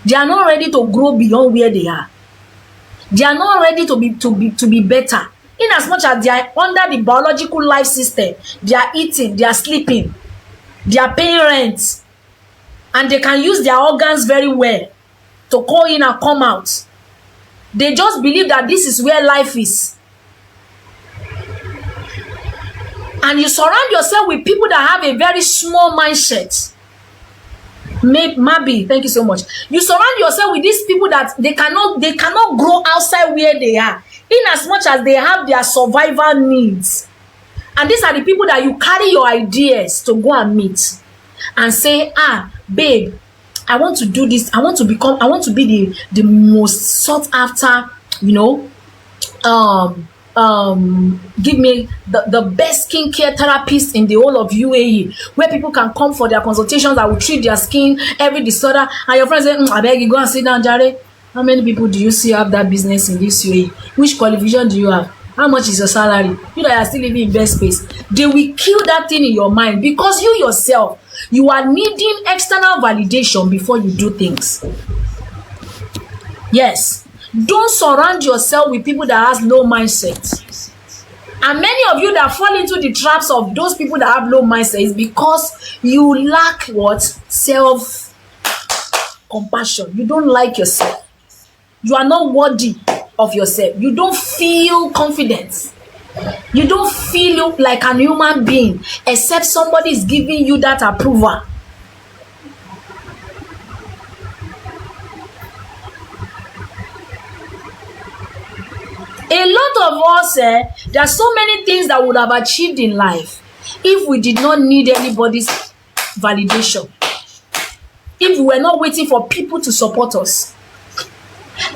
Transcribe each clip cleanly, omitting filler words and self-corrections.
They are not ready to grow beyond where they are. They are not ready to be better. In as much as they are under the biological life system, they are eating, they are sleeping, they are paying rent, and they can use their organs very well to go in and come out. They just believe that this is where life is. And you surround yourself with people that have a very small mindset. Maybe, thank you so much. You surround yourself with these people that they cannot grow outside where they are, in as much as they have their survival needs. And these are the people that you carry your ideas to go and meet and say, babe, I want to do this. I want to be the most sought after, give me the best skincare therapist in the whole of UAE, where people can come for their consultations. I will treat their skin, every disorder. And your friends say, I beg you, go and sit down, Jare. How many people do you see have that business in this UAE? Which qualification do you have? How much is your salary? You that are still living in best space. They will kill that thing in your mind, because you yourself, you are needing external validation before you do things. Yes. Don't surround yourself with people that has low mindset. And many of you that fall into the traps of those people that have low mindset is because you lack what? Self-compassion. You don't like yourself. You are not worthy of yourself. You don't feel confident. You don't feel like an human being except somebody is giving you that approval. A lot of us, there are so many things that we would have achieved in life if we did not need anybody's validation. If we were not waiting for people to support us.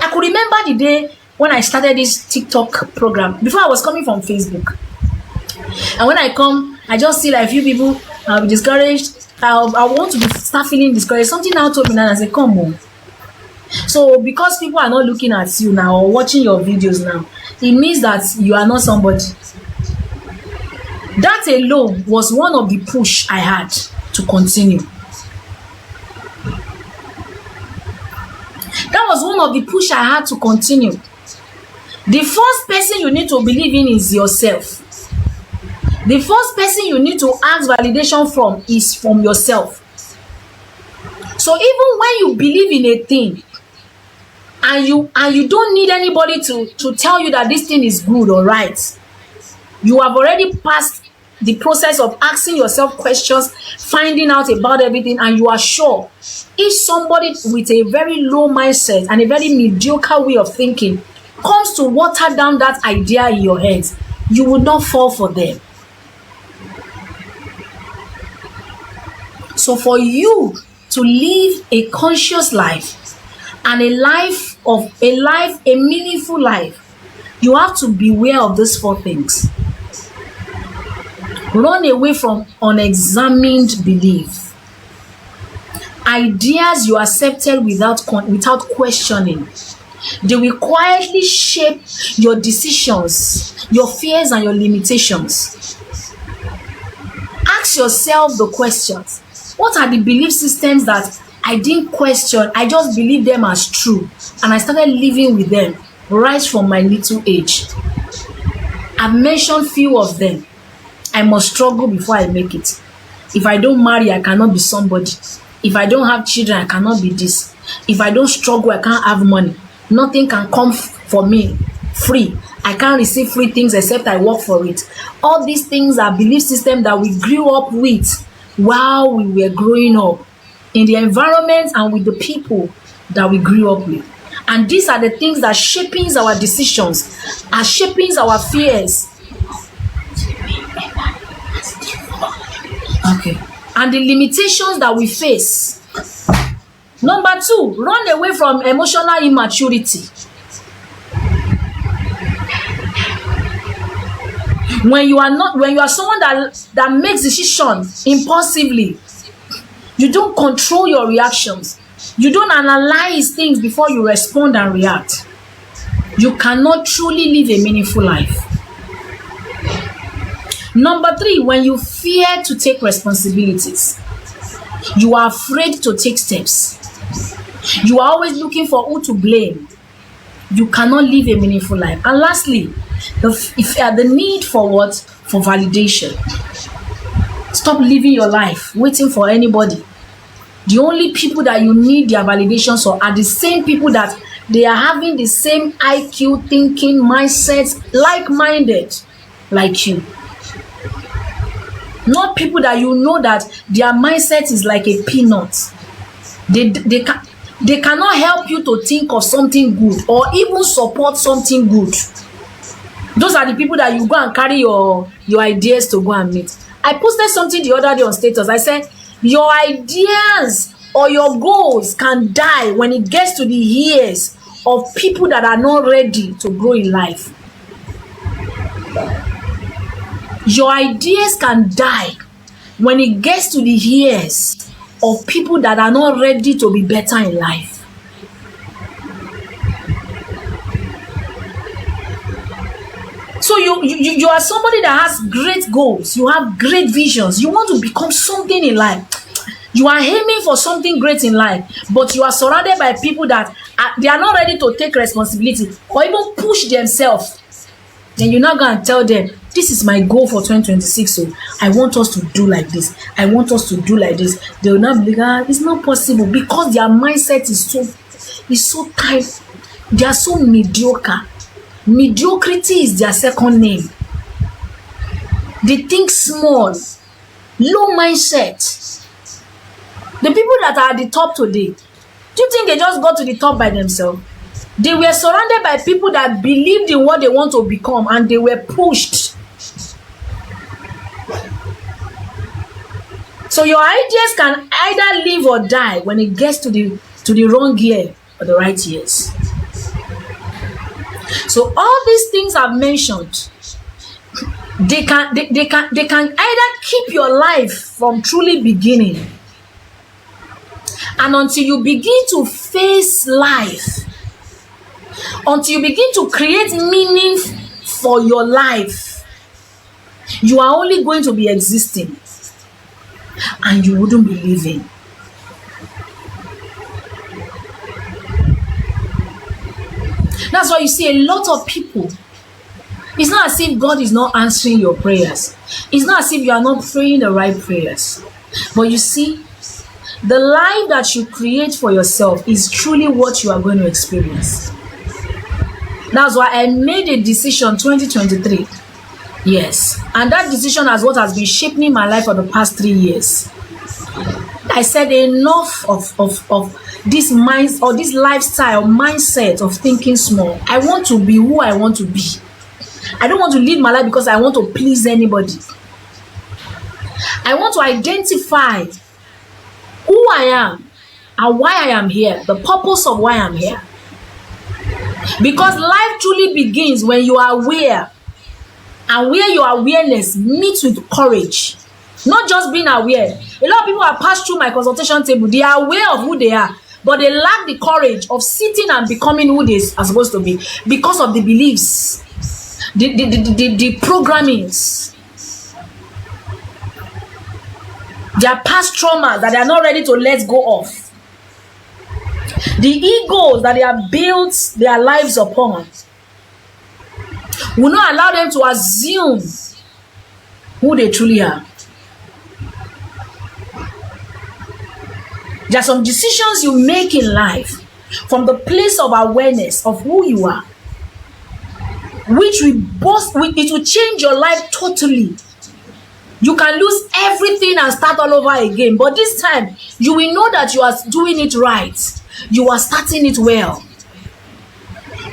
I could remember the day when I started this TikTok program, before I was coming from Facebook. And when I come, I just see like a few people be discouraged. I want to start feeling discouraged. Something now told me that I said, come on. So because people are not looking at you now or watching your videos now, it means that you are not somebody. That alone was one of the push I had to continue. That was one of the push I had to continue. The first person you need to believe in is yourself. The first person you need to ask validation from is from yourself. So even when you believe in a thing, and you don't need anybody to tell you that this thing is good or right, you have already passed the process of asking yourself questions, finding out about everything, and you are sure if somebody with a very low mindset and a very mediocre way of thinking comes to water down that idea in your head, you will not fall for them. So for you to live a conscious life and a meaningful life, you have to beware of these four things. Run away from unexamined belief. Ideas you accepted without questioning. They will quietly shape your decisions, your fears, and your limitations. Ask yourself the questions. What are the belief systems that I didn't question? I just believed them as true, and I started living with them right from my little age. I've mentioned few of them. I must struggle before I make it. If I don't marry, I cannot be somebody. If I don't have children, I cannot be this. If I don't struggle, I can't have money. Nothing can come for me free. I can't receive free things except I work for it. All these things are belief systems that we grew up with while we were growing up, in the environment and with the people that we grew up with. And these are the things that shaping our decisions, are shaping our fears. Okay. And the limitations that we face. Number 2, run away from emotional immaturity. When you are someone that makes decisions impulsively, you don't control your reactions. You don't analyze things before you respond and react. You cannot truly live a meaningful life. Number 3, when you fear to take responsibilities, you are afraid to take steps. You are always looking for who to blame. You cannot live a meaningful life. And lastly, the need for what? For validation. Stop living your life waiting for anybody. The only people that you need their validations for are the same people that they are having the same IQ, thinking, mindsets, like-minded like you. Not people that you know that their mindset is like a peanut. They cannot help you to think of something good or even support something good. Those are the people that you go and carry your ideas to go and meet. I posted something the other day on status. I said, your ideas or your goals can die when it gets to the ears of people that are not ready to grow in life. Your ideas can die when it gets to the ears of people that are not ready to be better in life. So you are somebody that has great goals. You have great visions. You want to become something in life. You are aiming for something great in life, but you are surrounded by people that they are not ready to take responsibility or even push themselves. Then you're not going to tell them, this is my goal for 2026. So I want us to do like this. I want us to do like this. They will not be like, it's not possible, because their mindset is so tight. They are so mediocre. Mediocrity is their second name. They think small, low mindset. The people that are at the top today, do you think they just got to the top by themselves? They were surrounded by people that believed in what they want to become, and they were pushed. So your ideas can either live or die when it gets to the wrong year or the right years. So all these things I've mentioned, they can either keep your life from truly beginning, and until you begin to face life, until you begin to create meaning for your life, you are only going to be existing and you wouldn't be living. That's why you see a lot of people. It's not as if God is not answering your prayers. It's not as if you are not praying the right prayers. But you see, the life that you create for yourself is truly what you are going to experience. That's why I made a decision 2023. Yes. And that decision is what has been shaping my life for the past 3 years. I said enough of this mind or this lifestyle mindset of thinking small. I want to be who I want to be. I don't want to live my life because I want to please anybody. I want to identify who I am and why I am here, the purpose of why I'm here. Because life truly begins when you are aware, and where your awareness meets with courage. Not just being aware. A lot of people have passed through my consultation table. They are aware of who they are, but they lack the courage of sitting and becoming who they are supposed to be because of the beliefs, the programmings, their past traumas that they are not ready to let go of, the egos that they have built their lives upon will not allow them to assume who they truly are. There are some decisions you make in life from the place of awareness of who you are, which it will change your life totally. You can lose everything and start all over again, but this time you will know that you are doing it right. You are starting it well.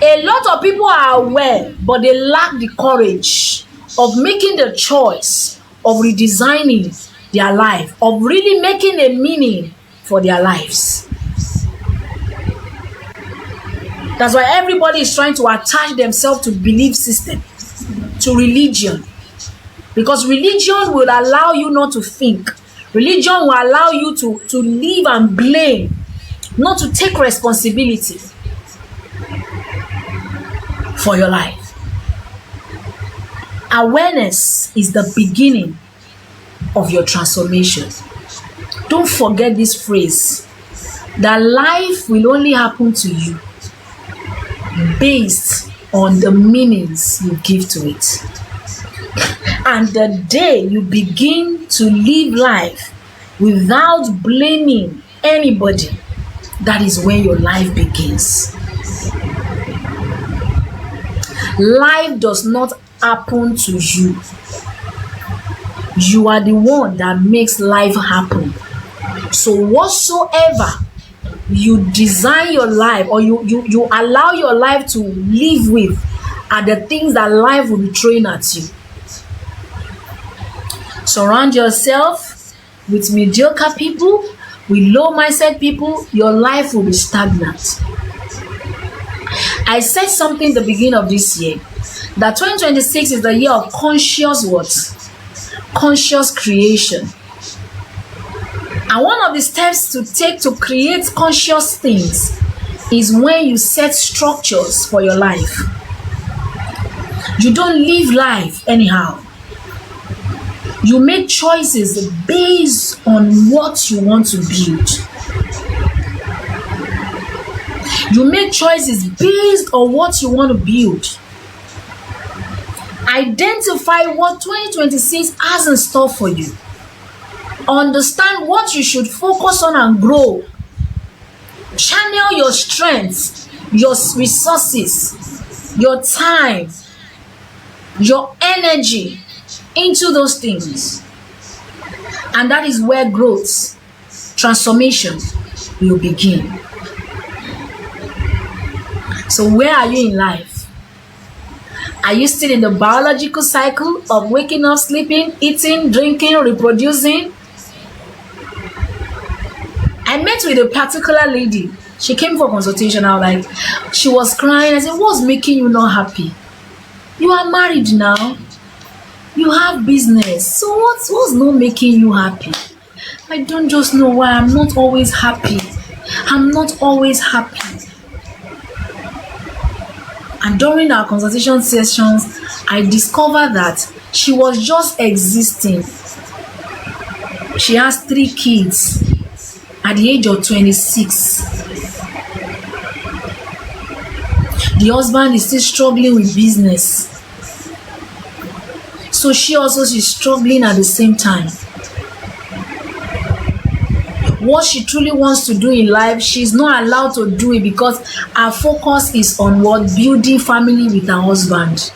A lot of people are aware, but they lack the courage of making the choice of redesigning their life, of really making a meaning for their lives. That's why everybody is trying to attach themselves to belief system, to religion. Because religion will allow you not to think. Religion will allow you to live and blame, not to take responsibility for your life. Awareness is the beginning of your transformation. Don't forget this phrase. that life will only happen to you based on the meanings you give to it. And the day you begin to live life without blaming anybody, that is when your life begins. Life does not happen to you. You are the one that makes life happen. So whatsoever you design your life, or you allow your life to live with, are the things that life will be throwing at you. Surround yourself with mediocre people, with low mindset people, your life will be stagnant. I said something the beginning of this year, that 2026 is the year of conscious what? Conscious creation. And one of the steps to take to create conscious things is when you set structures for your life. You don't live life anyhow. You make choices based on what you want to build. You make choices based on what you want to build. Identify what 2026 has in store for you. Understand what you should focus on and grow. Channel your strengths, your resources, your time, your energy into those things. And that is where growth, transformation will begin. So where are you in life? Are you still in the biological cycle of waking up, sleeping, eating, drinking, reproducing? I met with a particular lady. She came for consultation. She was crying. I said, what's making you not happy? You are married now. You have business. So what's not making you happy? I don't just know why I'm not always happy. I'm not always happy. And during our consultation sessions, I discovered that she was just existing. She has 3 kids at the age of 26. The husband is still struggling with business. So she also is struggling at the same time. What she truly wants to do in life, she's not allowed to do it because her focus is on what? Building family with her husband.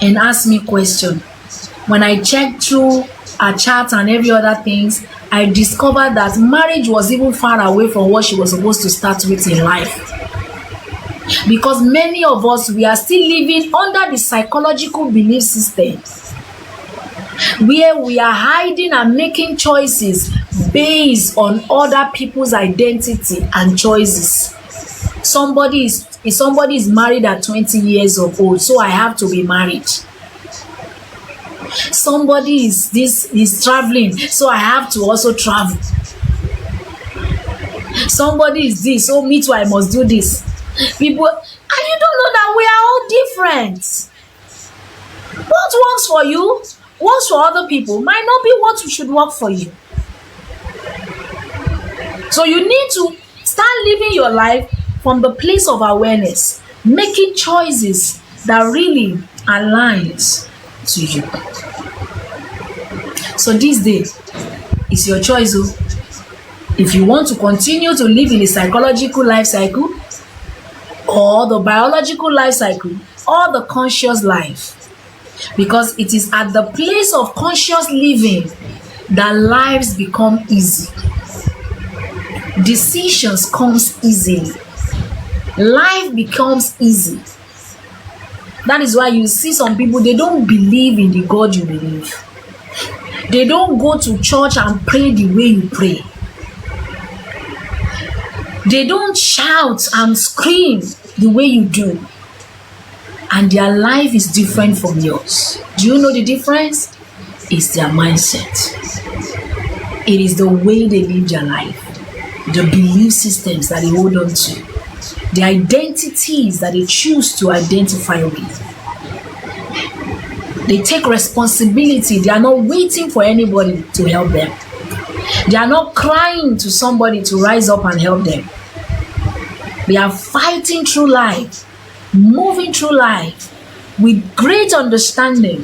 And ask me question. When I checked through her chat and every other things, I discovered that marriage was even far away from what she was supposed to start with in life. Because many of us, we are still living under the psychological belief system where we are hiding and making choices based on other people's identity and choices. Somebody is married at 20 years of old, so I have to be married. Somebody is traveling, so I have to also travel. Somebody is this, so me too, I must do this. People, and you don't know that we are all different. What works for you, works for other people, might not be what should work for you. So you need to start living your life from the place of awareness, making choices that really aligns to you. So this day is your choice. If you want to continue to live in a psychological life cycle, or the biological life cycle, or the conscious life. Because it is at the place of conscious living that lives become easy. Decisions comes easily. Life becomes easy. That is why you see some people, they don't believe in the God you believe. They don't go to church and pray the way you pray. They don't shout and scream the way you do. And their life is different from yours. Do you know the difference? It's their mindset. It is the way they live their life. The belief systems that they hold on to. The identities that they choose to identify with. They take responsibility. They are not waiting for anybody to help them. They are not crying to somebody to rise up and help them. They are fighting through life, moving through life with great understanding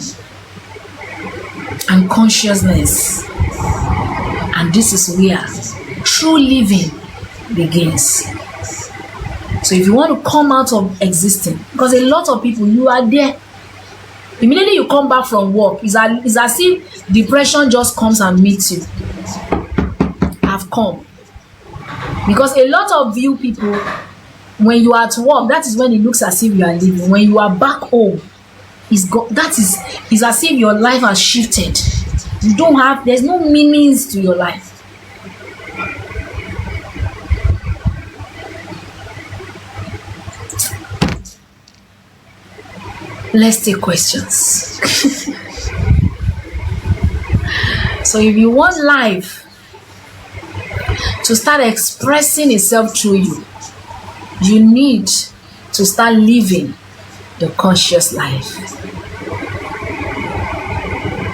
and consciousness. And this is where true living begins. So if you want to come out of existing, because a lot of people, you are there. Immediately you come back from work, it's as if depression just comes and meets you. Have come. Because a lot of you people, when you are at work, that is when it looks as if you are living. When you are back home, it's as if your life has shifted. There's no meanings to your life. Let's take questions. So if you want life to start expressing itself through you, you need to start living the conscious life.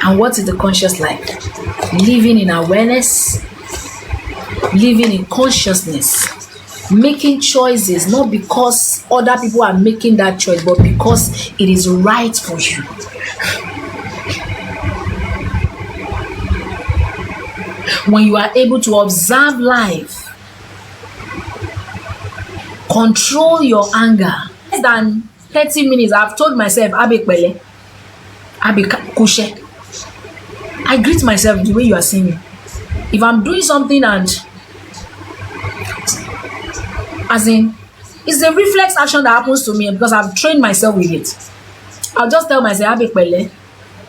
And what is the conscious life? Living in awareness, living in consciousness, making choices not because other people are making that choice, but because it is right for you. When you are able to observe life, control your anger. Less than 30 minutes, I've told myself, Abe Pele, Abe Kushe. I greet myself the way you are seeing me. If I'm doing something and as in, it's a reflex action that happens to me because I've trained myself with it. I'll just tell myself, Abe Pele,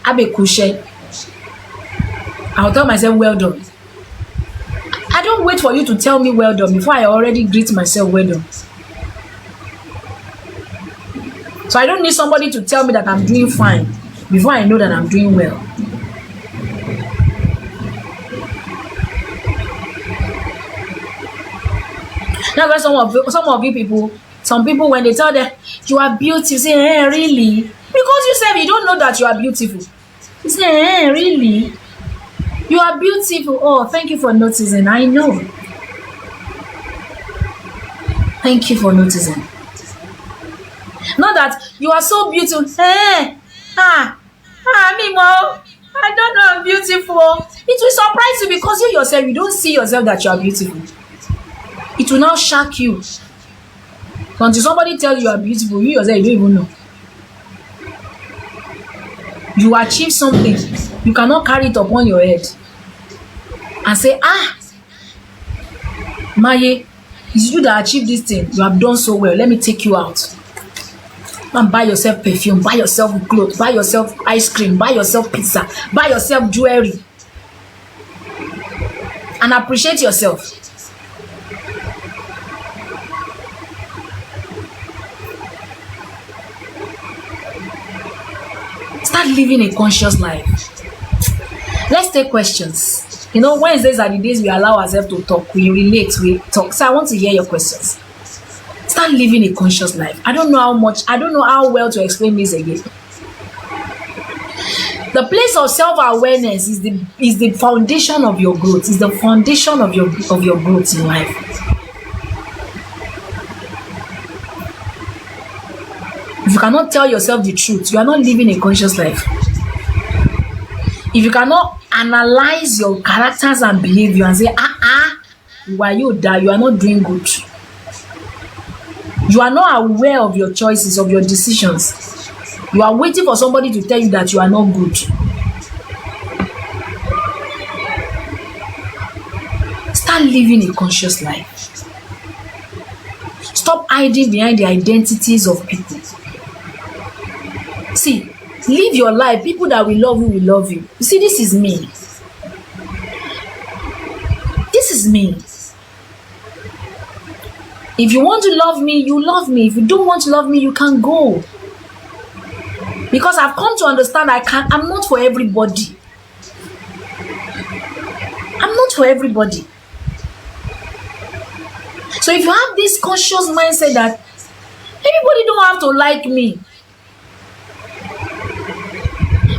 Abe Kushe. I'll tell myself, well done. I don't wait for you to tell me well done before I already greet myself well done. So I don't need somebody to tell me that I'm doing fine before I know that I'm doing well. Now, some of you people, some people, when they tell them you are beautiful, say, "Eh, really?" Because you said you don't know that you are beautiful. You say, "Eh, really? You are beautiful. Oh, thank you for noticing. I know. Thank you for noticing." Not that you are so beautiful. Me mo, I don't know I'm beautiful. It will surprise you because you yourself, you don't see yourself that you are beautiful. It will now shock you. Until somebody tells you are beautiful, you yourself, you don't even know. You achieve something, you cannot carry it upon your head and say, Maye, it's you that achieved this thing. You have done so well. Let me take you out. And buy yourself perfume, buy yourself clothes, buy yourself ice cream, buy yourself pizza, buy yourself jewelry. And appreciate yourself. Start living a conscious life. Let's take questions. You know, Wednesdays are the days we allow ourselves to talk, we relate, we talk. So I want to hear your questions. Start living a conscious life. I don't know how well to explain this again. The place of self-awareness is the foundation of your growth. Is the foundation of your growth in life. If you cannot tell yourself the truth, you are not living a conscious life. If you cannot analyze your characters and behavior and say, why you die, you are not doing good. You are not aware of your choices, of your decisions. You are waiting for somebody to tell you that you are not good. Start living a conscious life. Stop hiding behind the identities of people. See, live your life. People that will love you will love you. You see, this is me. This is me. If you want to love me, you love me. If you don't want to love me, you can go. Because I've come to understand I'm not for everybody. I'm not for everybody. So if you have this conscious mindset that everybody don't have to like me,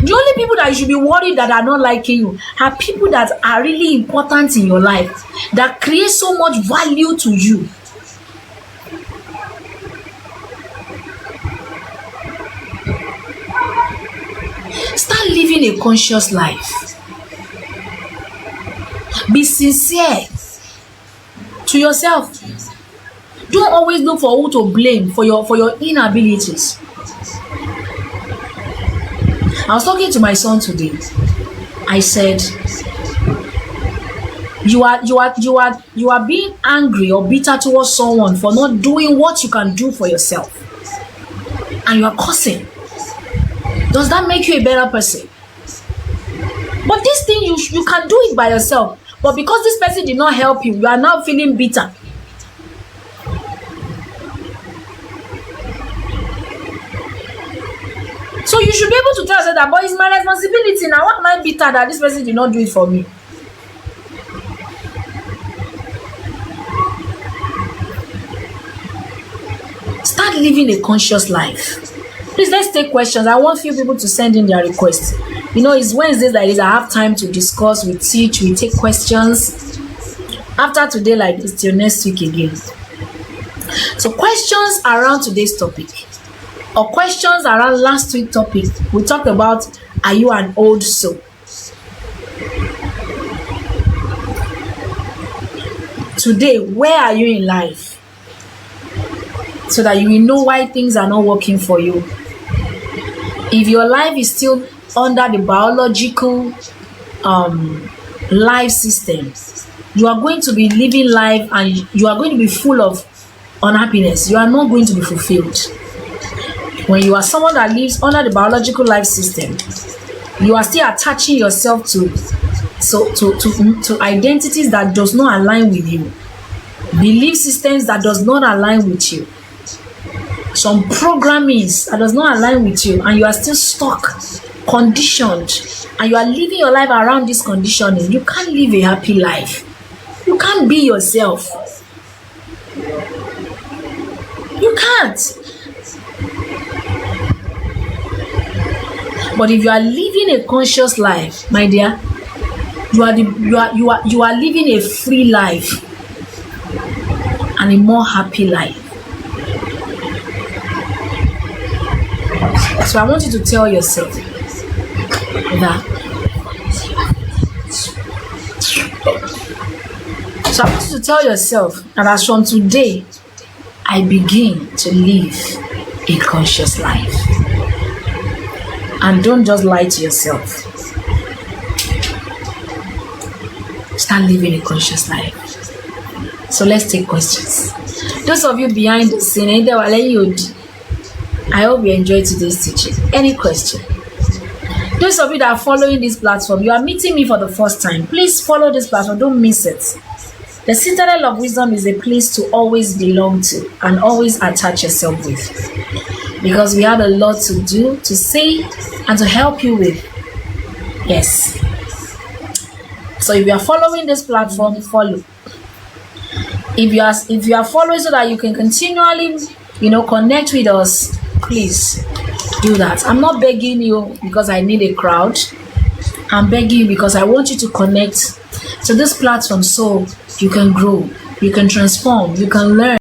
The only people that you should be worried that are not liking you are people that are really important in your life, that create so much value to you. Start living a conscious life. Be sincere to yourself. Don't always look for who to blame for your inabilities. I was talking to my son today. I said, you are being angry or bitter towards someone for not doing what you can do for yourself, and you are cursing. Does that make you a better person? But this thing, you can do it by yourself, but because this person did not help you, you are now feeling bitter. So you should be able to tell yourself that, but it's my responsibility now. What am I bitter that this person did not do it for me? Start living a conscious life. Please, let's take questions. I want few people to send in their requests. You know, it's Wednesdays like this. I have time to discuss, we teach, we take questions. After today like this, till next week again. So questions around today's topic, or questions around last week's topic. We talked about, are you an old soul? Today, where are you in life? So that you will know why things are not working for you. If your life is still under the biological life system, you are going to be living life and you are going to be full of unhappiness. You are not going to be fulfilled. When you are someone that lives under the biological life system, you are still attaching yourself to identities that does not align with you, belief systems that does not align with you, some programmings that does not align with you, and you are still stuck, conditioned, and you are living your life around this conditioning. You can't live a happy life. You can't be yourself. You can't. But if you are living a conscious life, my dear, you are living a free life and a more happy life. So I want you to tell yourself that. So I want you to tell yourself that as from today, I begin to live a conscious life. And don't just lie to yourself. Start living a conscious life. So let's take questions. Those of you behind the scene, I hope you enjoyed today's teaching. Any question? Those of you that are following this platform, you are meeting me for the first time. Please follow this platform. Don't miss it. The Citadel of Wisdom is a place to always belong to and always attach yourself with. Because we have a lot to do, to say, and to help you with. Yes. So if you are following this platform, follow. If you are following so that you can continually, connect with us, please do that. I'm not begging you because I need a crowd. I'm begging you because I want you to connect to this platform so you can grow, you can transform, you can learn.